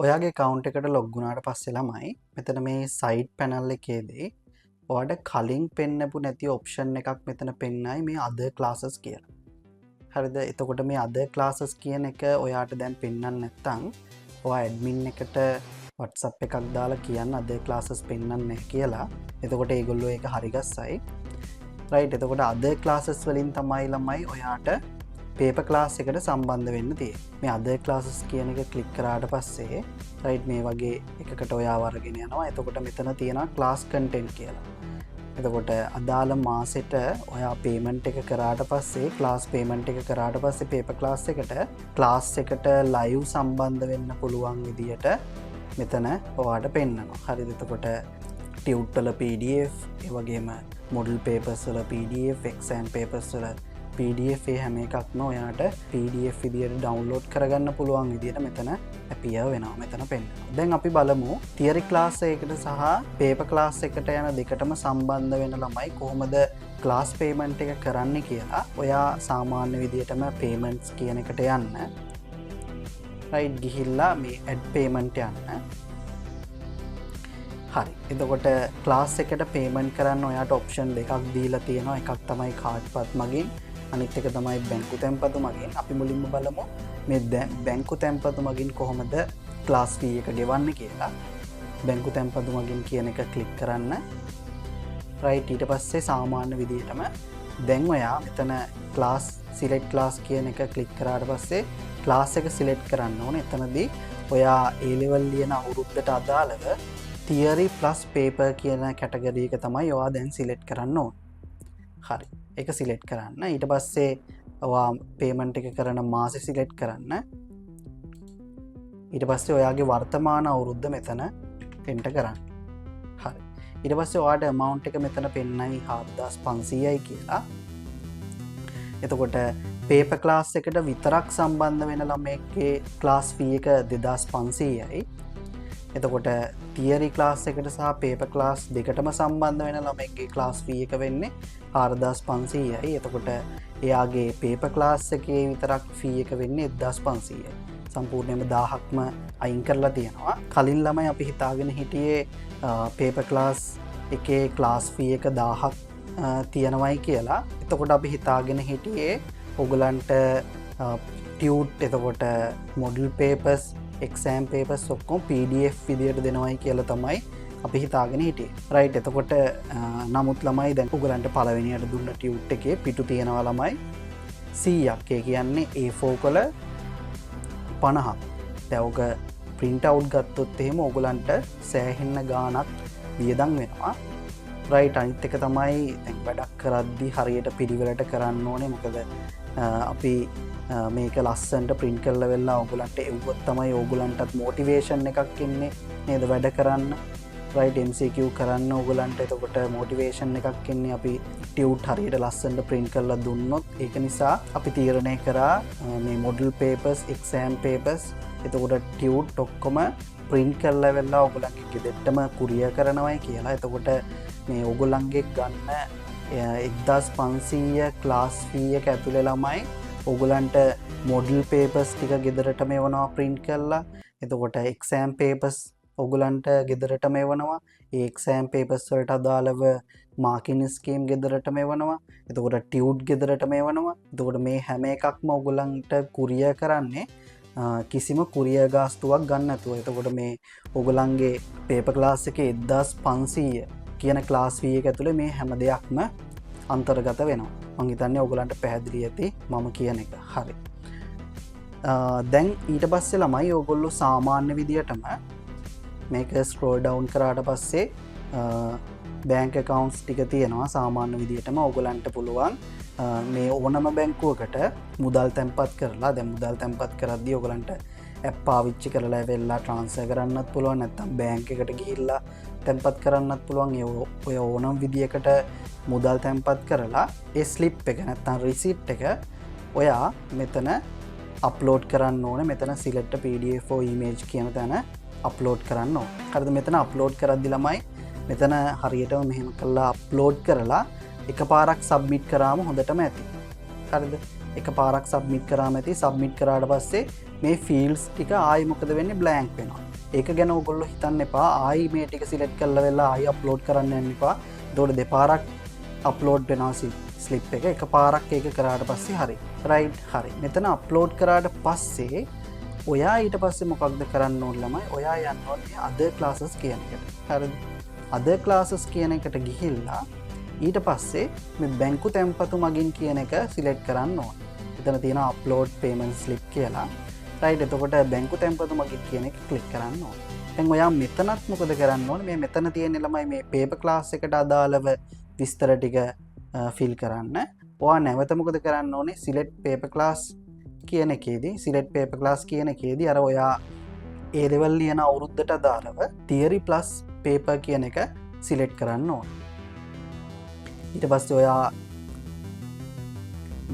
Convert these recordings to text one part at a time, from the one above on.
ඔයාගේ account එකට log වුණාට පස්සේ ළමයි මෙතන මේ side panel එකේදී ඔයාලට කලින් පෙන්නපු නැති option එකක් මෙතන පෙන්නයි මේ other classes කියලා. හරිද? එතකොට මේ other classes කියන එක ඔයාට දැන් පෙන්වන්න නැත්නම් ඔයා admin එකට WhatsApp එකක් දාලා කියන්න other classes පෙන්වන්න නැහැ කියලා. එතකොට ඒගොල්ලෝ ඒක හරි ගස්සයි. right? එතකොට other classes වලින් තමයි ළමයි ඔයාට paper class එකට සම්බන්ධ වෙන්න තියෙන්නේ. මේ other classes කියන එක ක්ලික් කරාට පස්සේ right මේ වගේ එකකට ඔයාව අරගෙන යනවා. එතකොට මෙතන තියෙනවා class content කියලා. එතකොට අදාළ මාසෙට ඔයා payment එක කරාට පස්සේ class payment එක කරාට පස්සේ paper class එකට class එකට live සම්බන්ධ වෙන්න පුළුවන් විදියට මෙතන ඔයාට පෙන්නනවා. හරිද? එතකොට tut වල PDF, ඒ වගේම model papers වල PDF, exam papers වල PDF හැම එකක්ම ඔයාට PDF විදියට ඩවුන්ලෝඩ් කරගන්න පුළුවන් විදියට මෙතන appear වෙනවා. මෙතන පෙන්නනවා. දැන් අපි බලමු theory class එකකට සහ paper class එකට යන දෙකටම සම්බන්ධ වෙන ළමයි කොහොමද class payment එක කරන්නේ කියලා. ඔයා සාමාන්‍ය විදියටම payments කියන එකට යන්න. right ගිහිල්ලා මේ add payment යන්න. හරි. එතකොට class එකට payment කරන්න ඔයාට option දෙකක් දීලා තියෙනවා. එකක් තමයි card path මගින්, අනිත් එක තමයි බැංකු තැන්පතු මගින්. අපි මුලින්ම බලමු මේ බැංකු තැන්පතු මගින් කොහොමද ක්ලාස් ෆී එක ගෙවන්නේ කියලා. බැංකු තැන්පතු මගින් කියන එක ක්ලික් කරන්න. right ඊට පස්සේ සාමාන්‍ය විදිහටම දැන් ඔයා මෙතන ක්ලාස් select class කියන එක ක්ලික් කරාට පස්සේ ක්ලාස් එක select කරන්න ඕනේ. එතනදී ඔයා A level ලියන අවුරුද්දට අදාළව theory plus paper කියන කැටගරි එක තමයි ඔයා දැන් select කරන්න ඕනේ. හරි. එක සිලෙක්ට් කරන්න. ඊට පස්සේ ඔයා පේමන්ට් එක කරන මාසෙ සිලෙක්ට් කරන්න. ඊට පස්සේ ඔයාගේ වර්තමාන අවුරුද්ද මෙතන එන්ටර් කරන්න. හරි. ඊට පස්සේ ඔයාට amount එක මෙතන පෙන්නයි 7500යි කියලා. එතකොට paper class එකට විතරක් සම්බන්ධ වෙන ළමයෙක්ගේ class fee එක 2500යි. එතකොට theory class එකට සහ paper class දෙකටම සම්බන්ධ වෙන ළමයෙක්ගේ class fee එක වෙන්නේ 4500යි. එතකොට එයාගේ paper class එකේ විතරක් fee එක වෙන්නේ 1500යි. සම්පූර්ණයෙන්ම 1000ක්ම අයින් කරලා තියෙනවා. කලින් ළමයි අපි හිතාගෙන හිටියේ paper class එකේ class fee එක 1000ක් තියෙනවයි කියලා. එතකොට අපි හිතාගෙන හිටියේ ඔයගලන්ට tut එතකොට model papers, exam papers ඔක්කොම PDF විදියට දෙනවයි කියලා තමයි අපි හිතාගෙන හිටියේ. right එතකොට නමුත් ළමයි දැන් ඔයගලන්ට පළවෙනියට දුන්න tut එකේ පිටු තියෙනවා ළමයි 100ක්. ඒ කියන්නේ A4 වල 50ක්. දැන් ඔක print out ගත්තොත් එහෙම ඔයගලන්ට සෑහෙන්න ගාණක් වියදම් වෙනවා. right අනිත් එක තමයි දැන් වැඩක් කරද්දී හරියට පිළිවෙලට කරන්න ඕනේ. මොකද අපි මේක ලස්සන්ට print කරලා වෙලා ඔයගලන්ට එව්වොත් තමයි ඔයගලන්ටත් motivation එකක් එන්නේ නේද වැඩ කරන්න. right MCQ කරන්න ඔයගලන්ට එතකොට motivation එකක් එන්නේ අපි tut හරියට ලස්සනට print කරලා දුන්නොත්. ඒක නිසා අපි තීරණය කරා මේ model papers, exam papers එතකොට tut ඔක්කොම print කරලා වෙලා ඔයගලන්ගේ ගෙදරටම courier කරනවායි කියලා. එතකොට මේ ඔයගලන්ගේ ගන්න 1500 class fee එක ඇතුලේ ළමයි ඔයගලන්ට model papers ටික ගෙදරටම එවනවා print කරලා. එතකොට exam papers ඔයගලන්ට ගෙදරටම එවනවා. ඒ exam papers වලට අදාළව marking scheme ගෙදරටම එවනවා. එතකොට tut ගෙදරටම එවනවා. එතකොට මේ හැම එකක්ම ඔයගලන්ට courier කරන්නේ කිසිම courier ගාස්තුවක් ගන්න නැතුව. එතකොට මේ ඔයගලන්ගේ paper class එකේ 1500 කියන class fee එක ඇතුලේ මේ හැම දෙයක්ම අන්තර්ගත වෙනවා. මම හිතන්නේ ඔයගලන්ට පැහැදිලි ඇති මම කියන එක. හරි. දැන් ඊට පස්සේ ළමයි ඔයගොල්ලෝ සාමාන්‍ය විදියටම මේක ස්ක්‍රෝල් ඩවුන් කරාට පස්සේ බැංක් accounts ටික තියෙනවා. සාමාන්‍ය විදියටම ඔයගලන්ට පුළුවන් මේ ඕනම බැංකුවකට මුදල් තැන්පත් කරලා දැන් මුදල් තැන්පත් කරද්දී ඔයගලන්ට app පාවිච්චි කරලා වෙලා transfer කරන්නත් පුළුවන්. නැත්නම් බැංක් එකට ගිහිල්ලා තැන්පත් කරන්නත් පුළුවන්. ඔය ඕනම විදියකට මුදල් තැන්පත් කරලා ඒ ස්ලිප් එක නැත්නම් රිසිට් එක ඔයා මෙතන අප්ලෝඩ් කරන්න ඕනේ. මෙතන select PDF or image කියන තැන අප්ලෝඩ් කරන්න ඕනේ. හරිද? මෙතන අප්ලෝඩ් කරද්දි ළමයි මෙතන හරියටම මෙහෙම කරලා අප්ලෝඩ් කරලා එකපාරක් සබ්මිට් කරාම හොඳටම ඇති. හරිද? එකපාරක් සබ්මිට් කරාම ඇති. සබ්මිට් කරාට පස්සේ මේ ෆීල්ඩ්ස් ටික ආයෙ මොකද වෙන්නේ blank වෙනවා. ඒක ගැන ඔයගොල්ලෝ හිතන්න එපා ආයි මේ ටික සිලෙක්ට් කරලා වෙලා ආයි අප්ලෝඩ් කරන්න යන්න එපා. එතකොට දෙපාරක් අප්ලෝඩ් වෙනවා ස්ලිප් එක. එකපාරක් ඒක කරාට පස්සේ හරි. රයිට් හරි. මෙතන අප්ලෝඩ් කරාට පස්සේ ඔයා ඊට පස්සේ මොකක්ද කරන්න ඕන ළමයි? ඔයා යන්න ඕනේ other classes කියන එකට. හරිද? other classes කියන එකට ගිහිල්ලා ඊට පස්සේ මේ බැංකු තැන්පතු මගින් කියන එක සිලෙක්ට් කරන්න ඕන. එතන තියෙන අප්ලෝඩ් පේමන්ට් ස්ලිප් කියලා. රයිට්. එතකොට බැංකු තැන්පතු මගින් කියන එක ක්ලික් කරන්න ඕන. දැන් ඔයා මෙතනත් මොකද කරන්න ඕනේ? මේ මෙතන තියෙන ළමයි මේ පේපර් ක්ලාස් එකට අදාළව විස්තර ටික ෆිල් කරන්න. ඔයා නැවත මොකද කරන්න ඕනේ? සිලෙක්ට් පේපර් ක්ලාස් කියන එකේදී සිලෙක්ට් පේපර් ක්ලාස් කියන එකේදී අර ඔයා ඒ ලෙවල් ලියන අවුරුද්දට අදාළව තියරි ප්ලස් පේපර් කියන එක සිලෙක්ට් කරන්න ඕනේ. ඊට පස්සේ ඔයා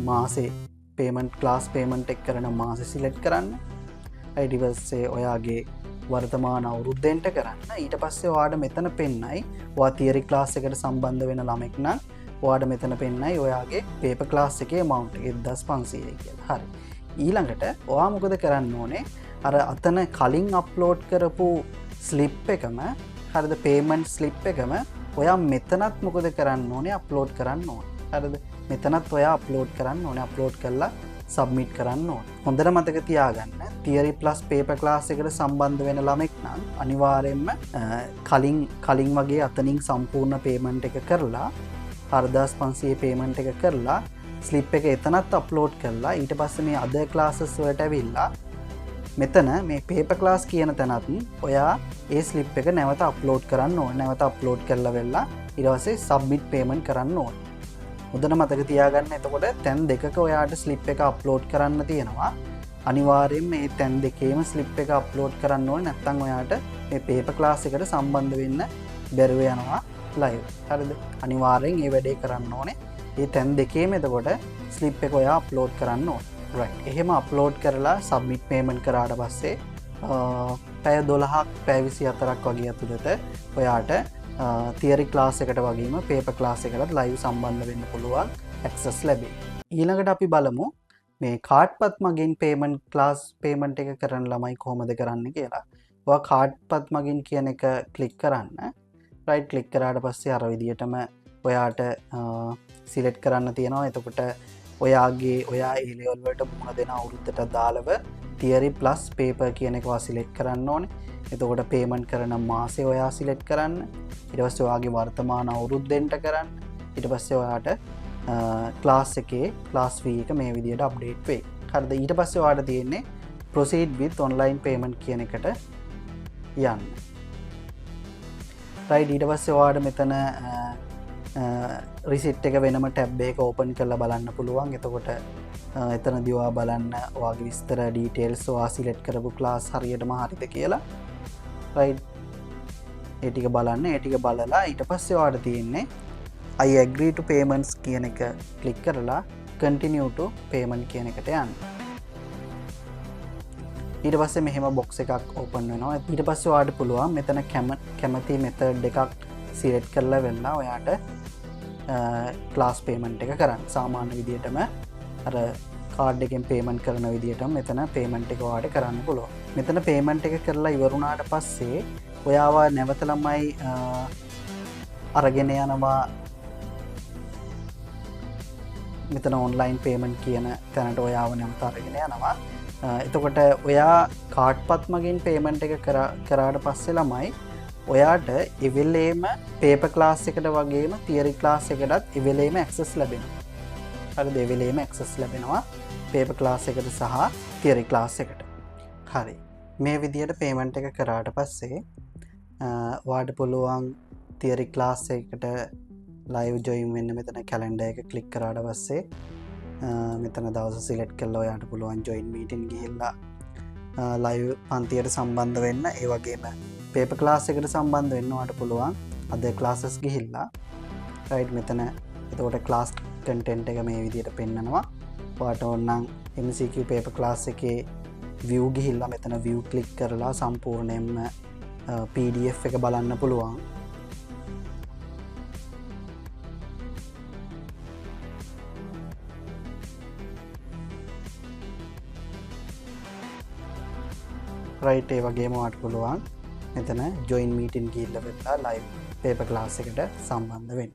මාසේ පේමන්ට් ක්ලාස් පේමන්ට් එක කරන මාසේ සිලෙක්ට් කරන්න. ඊට පස්සේ ඔයාගේ වර්තමාන අවුරුද්ද එන්ටර් කරන්න. ඊට පස්සේ ඔයාට මෙතන පෙන්නයි ඔයා තියරි ක්ලාස් එකට සම්බන්ධ වෙන ළමෙක් නම් ඔයාට මෙතන පෙන්නයි ඔයාගේ පේපර් ක්ලාස් එකේ amount එක 1500යි කියලා. හරි. ඊළඟට ඔයා මොකද කරන්න ඕනේ? අර අතන කලින් අප්ලෝඩ් කරපු ස්ලිප් එකම හරිද පේමන්ට් ස්ලිප් එකම ඔයා මෙතනත් මොකද කරන්න ඕනේ? අප්ලෝඩ් කරන්න ඕනේ. හරිද? මෙතනත් ඔයා අප්ලෝඩ් කරන්න ඕනේ. අප්ලෝඩ් කරලා සබ්මිට් කරන්න ඕනේ. හොඳට මතක තියාගන්න තියරි ප්ලස් පේපර් ක්ලාස් එකට සම්බන්ධ වෙන ළමෙක් නම් අනිවාර්යෙන්ම කලින් වගේ අතනින් සම්පූර්ණ පේමන්ට් එක කරලා 4500 පේමන්ට් එක කරලා ස්ලිප් එක එතනත් අප්ලෝඩ් කරලා ඊට පස්සේ මේ other classes වලට ඇවිල්ලා මෙතන මේ paper class කියන තැනත් ඔයා ඒ ස්ලිප් එක නැවත අප්ලෝඩ් කරන්න ඕනේ. නැවත අප්ලෝඩ් කරලා වෙලා ඊට පස්සේ submit payment කරන්න ඕනේ. හොඳට මතක තියාගන්න. එතකොට තැන් දෙකක ඔයාට ස්ලිප් එක අප්ලෝඩ් කරන්න තියෙනවා. අනිවාර්යෙන් මේ තැන් දෙකේම ස්ලිප් එක අප්ලෝඩ් කරන්න ඕනේ. නැත්නම් ඔයාට මේ paper class එකට සම්බන්ධ වෙන්න බැරුව යනවා live. හරිද? අනිවාර්යෙන් මේ වැඩේ කරන්න ඕනේ. ඒ තැන් දෙකේම එතකොට ස්ලිප් එක ඔයා අප්ලෝඩ් කරන්න ඕනේ. right. එහෙම අප්ලෝඩ් කරලා සබ්මිට් පේමන්ට් කරාට පස්සේ පැය 12ක් පැය 24ක් වගේ ඇතුළත ඔයාට තියරි ක්ලාස් එකට වගේම පේපර් ක්ලාස් එකකට ලයිව් සම්බන්ධ වෙන්න පුළුවන් ඇක්සස් ලැබේ. ඊළඟට අපි බලමු මේ කාඩ්පත් මගින් පේමන්ට් ක්ලාස් පේමන්ට් එක කරන ළමයි කොහොමද කරන්න කියලා. ඔයා කාඩ්පත් මගින් කියන එක ක්ලික් කරන්න. right. ක්ලික් කරාට පස්සේ අර විදියටම ඔයාට සිලෙක්ට් කරන්න තියෙනවා. එතකොට ඔයාගේ ඔයා ඒ ලෙවල් වලට මුහුණ දෙන අවුරුද්දට අදාළව තියරි ප්ලස් පේපර් කියන එක සිලෙක්ට් කරන්න ඕනේ. එතකොට පේමන්ට් කරන මාසේ ඔයා සිලෙක්ට් කරන්න. ඊට පස්සේ ඔයාගේ වර්තමාන අවුරුද්ද එන්ටර් කරන්න. ඊට පස්සේ ඔයාට ක්ලාස් එකේ ක්ලාස් ෆී එක මේ විදියට අප්ඩේට් වෙයි. හරිද? ඊට පස්සේ ඔයාට තියෙන්නේ proceed with online payment කියන එකට යන්න. right. ඊට පස්සේ ඔයාට මෙතන රිසිට් එක වෙනම ටැබ් එක ඕපන් කරලා බලන්න පුළුවන්. එතකොට එතනදී ඔයා බලන්න ඔයාගේ විස්තර ඩීටේල්ස් ඔයා සිලෙක්ට් කරපු ක්ලාස් හරියටම හරිද කියලා. right. ඒ ටික බලන්න. ඒ ටික බලලා ඊට පස්සේ ඔයාට තියෙන්නේ I agree to payments කියන එක ක්ලික් කරලා continue to payment කියන එකට යන්න. ඊට පස්සේ මෙහෙම box එකක් open වෙනවා. ඊට පස්සේ ඔයාට පුළුවන් මෙතන කැමති method එකක් සිලෙක්ට් කරලා වෙලා ඔයාට ක්ලාස් පේමන්ට් එක කරන්න. සාමාන්‍ය විදියටම අර කාඩ් එකෙන් පේමන්ට් කරන විදියටම මෙතන පේමන්ට් එක ඔයාට කරන්න පුළුවන්. මෙතන පේමන්ට් එක කරලා ඉවරුණාට පස්සේ ඔයාව නැවත ළමයි අරගෙන යනවා මෙතන ඔන්ලයින් පේමන්ට් කියන තැනට ඔයාව නැවත අරගෙන යනවා. එතකොට ඔයා කාඩ්පත් මගින් පේමන්ට් එක කරාට පස්සේ ළමයි ඔයාට එවෙලේම පේපර් ක්ලාස් එකට වගේම තියරි ක්ලාස් එකටත් එවෙලේම ඇක්සස් ලැබෙනවා. හරිද? එවෙලේම ඇක්සස් ලැබෙනවා පේපර් ක්ලාස් එකට සහ තියරි ක්ලාස් එකට. හරි. මේ විදියට පේමන්ට් එක කරාට පස්සේ ඔයාට පුළුවන් තියරි ක්ලාස් එකට ලයිව් ජොයින් වෙන්න. මෙතන කැලෙන්ඩර් එක ක්ලික් කරාට පස්සේ මෙතන දවස සිලෙක්ට් කරලා ඔයාට පුළුවන් ජොයින් මීටින් ගිහිල්ලා ලයිව් පන්තියට සම්බන්ධ වෙන්න. ඒ වගේම පේපර් ක්ලාස් එකට සම්බන්ධ වෙන්න ඔයාට පුළුවන් other classes ගිහිල්ලා. right. මෙතන එතකොට ක්ලාස් කන්ටෙන්ට් එක මේ විදියට පෙන්නනවා. ඔයාට ඕනනම් MCQ පේපර් ක්ලාස් එකේ view ගිහිල්ලා මෙතන view ක්ලික් කරලා සම්පූර්ණයෙන්ම PDF එක බලන්න පුළුවන්. රයිට් ඒ වගේම වාට පුළුවන් මෙතන ජොයින් මීටින් ගිල්ල වෙලා ලයිව් පේපර් ක්ලාස් එකට සම්බන්ධ වෙන්න.